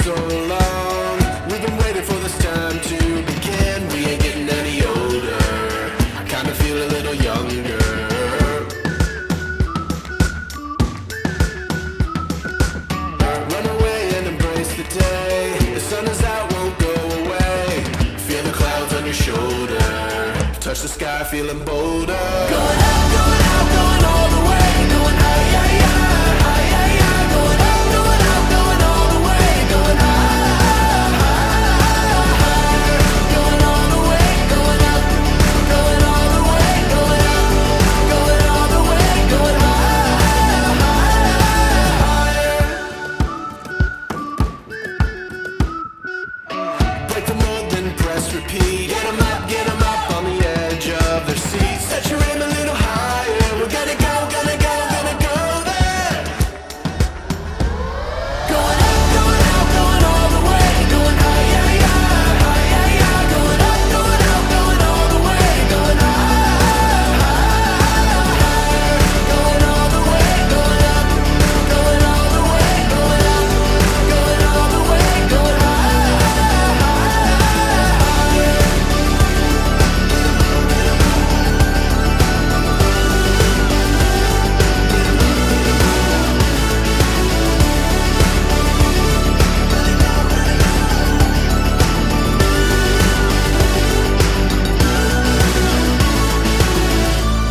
so long. We've been waiting for this time to begin. We ain't getting any older. I kinda feel a little younger. Run away and embrace the day. The sun is out, won't go away. Feel the clouds on your shoulder. Touch the sky, feeling bolder. Going up, going out, going all the way. Going high, yeah, yeah, high, yeah, yeah. Going up, going out, going all the way. Going high, higher. Going all the way, going up. Going all the way, going up. Going all the way, going higher. Break the mold, then press repeat. Get 'em up on the edge of their seats. Set your aim a little higher. We're gonna go, gonna go, gonna go there. Going up, going out, going all the way. Going high, yeah, yeah, high, yeah, yeah. Going up, going out, going all the way. Going higher. Going all the way, going up. Going all the way, going up. Going all the way, going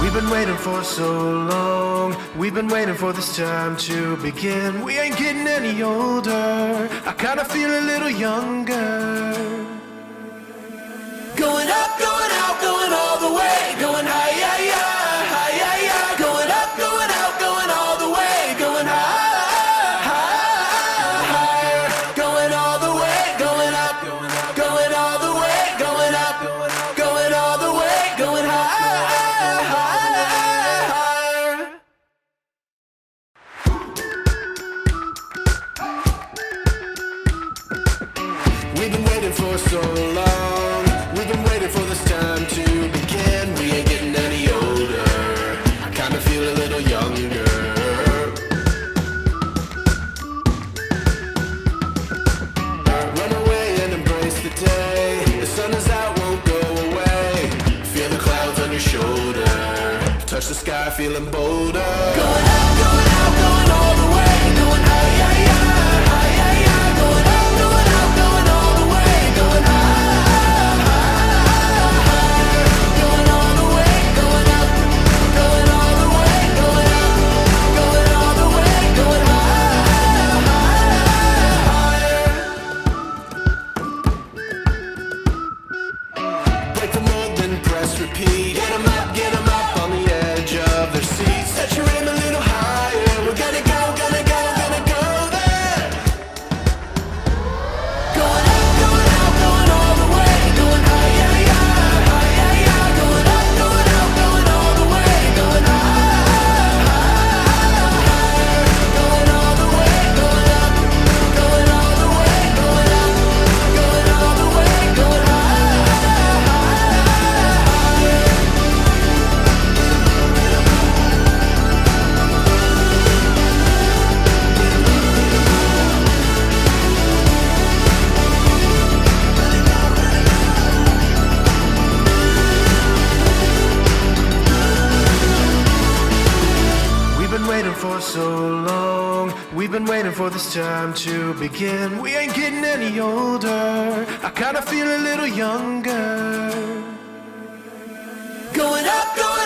We've been waiting for so long. We've been waiting for this time to begin. We ain't getting any older. I kinda feel a little younger. Going up, going out, going all the way. Going high, yeah, yeah, high, yeah, yeah. Going up, going out, going all the way. Going higher. Going all the way, going up. Going all the way, going up. Going all the way, going higher. We've been waiting for so long. We've been waiting for this time to begin. We ain't getting any older. I kinda feel a little younger. Run away and embrace the day. The sun is out, won't go away. Feel the clouds on your shoulder. Touch the sky, feeling bolder. Going up, going out, going all the way. Going high, yeah, yeah, high, yeah, yeah. Going up, going out, going all the way. Going higher. Going all the way, going up. Going all the way, going up. Going all the way, going higher. Break the mold, then press repeat. Get 'em up on the edge of their seats. Set your aim a little higher. We're gonna go, gonna go, gonna go there. Going up, going out, going all the way. Going high, yeah, yeah, high, yeah, yeah. Going up, going out, going all the way. Going higher. Going all the way, going up. Going all the way, going up. Going all the way, going We've been waiting for so long. We've been waiting for this time to begin. We ain't getting any older. I kinda feel a little younger. Going up, going